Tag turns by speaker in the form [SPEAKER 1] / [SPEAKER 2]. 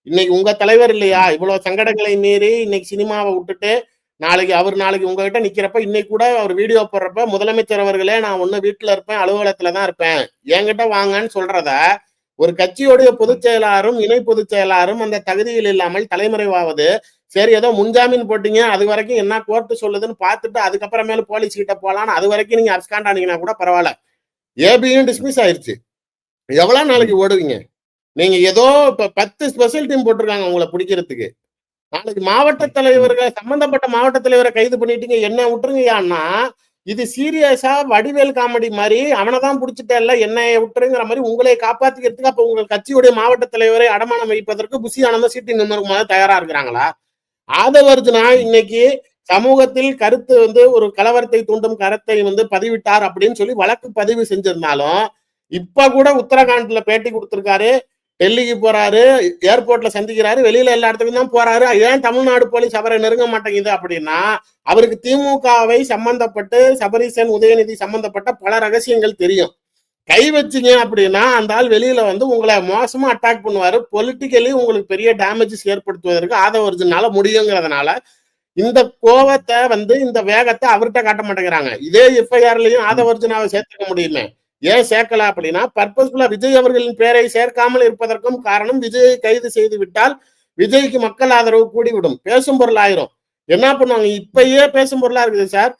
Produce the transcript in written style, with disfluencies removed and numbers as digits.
[SPEAKER 1] இன்னைக்கு உங்க தலைவர் இல்லையா இவ்வளவு சங்கடங்களை மீறி இன்னைக்கு சினிமாவை விட்டுட்டு நாளைக்கு உங்ககிட்ட நிக்கிறப்ப இன்னைக்கு கூட அவர் வீடியோ போடுறப்ப முதலமைச்சர் அவர்களே நான் ஒண்ணு வீட்டுல இருப்பேன் அலுவலகத்துல தான் இருப்பேன் என்கிட்ட வாங்கன்னு சொல்றத ஒரு கட்சியுடைய பொதுச் செயலாளரும் இணை பொதுச் செயலாளரும் அந்த தகுதியில் இல்லாமல் தலைமறைவாவது சரி ஏதோ முன்ஜாமீன் போட்டீங்க அது வரைக்கும் என்ன கோர்ட்டு சொல்லுதுன்னு பார்த்துட்டு அதுக்கப்புறமேல போலீஸ் கிட்ட போலான்னு அது வரைக்கும் நீங்க அப்ஸ்காண்ட் ஆனீங்கன்னா கூட பரவாயில்ல. ஏபியும் டிஸ்மிஸ் ஆயிருச்சு. எவ்வளவு நாளைக்கு ஓடுவீங்க நீங்க? ஏதோ இப்ப 10 ஸ்பெஷல் டீம் போட்டிருக்காங்க உங்களை பிடிக்கிறதுக்கு. நாளைக்கு மாவட்ட தலைவர்கள் சம்பந்தப்பட்ட மாவட்ட தலைவரை கைது பண்ணிட்டீங்க என்ன விட்டுருங்கயான்னா இது சீரியஸா வடிவேல் காமெடி மாதிரி அவனைதான் பிடிச்சிட்டேல்ல என்னைய விட்டுருங்கிற மாதிரி உங்களை காப்பாத்திக்கிறதுக்கு அப்ப உங்கள் கட்சியுடைய மாவட்ட தலைவரை அடமானம் வைப்பதற்கு புசி ஆனந்த சீட்டி நின்று தயாரா இருக்கிறாங்களா? ஆதவர்ஜுனா இன்னைக்கு சமூகத்தில் கருத்து ஒரு கலவரத்தை தூண்டும் கருத்தை பதிவிட்டார் அப்படின்னு சொல்லி வழக்கு பதிவு செஞ்சிருந்தாலும் இப்ப கூட உத்தரகாண்ட்ல பேட்டி கொடுத்திருக்காரு, டெல்லிக்கு போறாரு, ஏர்போர்ட்ல சந்திக்கிறாரு, வெளியில எல்லா இடத்துக்கும் தான் போறாரு. ஏன் தமிழ்நாடு போலீஸ் அவரை நெருங்க மாட்டேங்குது அப்படின்னா அவருக்கு திமுகவை சம்பந்தப்பட்டு சபரீசன் உதயநிதி சம்பந்தப்பட்ட பல ரகசியங்கள் தெரியும். கை வச்சிங்க அப்படின்னா அந்த ஆள் வெளியில உங்களை மோசமா அட்டாக் பண்ணுவாரு. பொலிட்டிக்கலி உங்களுக்கு பெரிய டேமேஜஸ் ஏற்படுத்துவதற்கு ஆதவர்ஜுனால முடியுங்கிறதுனால இந்த கோவத்தை இந்த வேகத்தை அவர்கிட்ட காட்ட மாட்டேங்கிறாங்க. இதே எஃப்ஐஆர்லயும் ஆதவர்ஜுனாவை சேர்த்துக்க முடியுமே, ஏன் சேர்க்கல அப்படின்னா பர்பஸ்ஃபுல்லா விஜய் அவர்களின் பெயரை சேர்க்காமல் இருப்பதற்கும் காரணம் விஜயை கைது செய்து விட்டால் விஜய்க்கு மக்கள் ஆதரவு கூடிவிடும், பேசும் பொருள் ஆயிரும். என்ன பண்ணுவாங்க? இப்பயே பேசும் பொருளா இருக்குது சார்.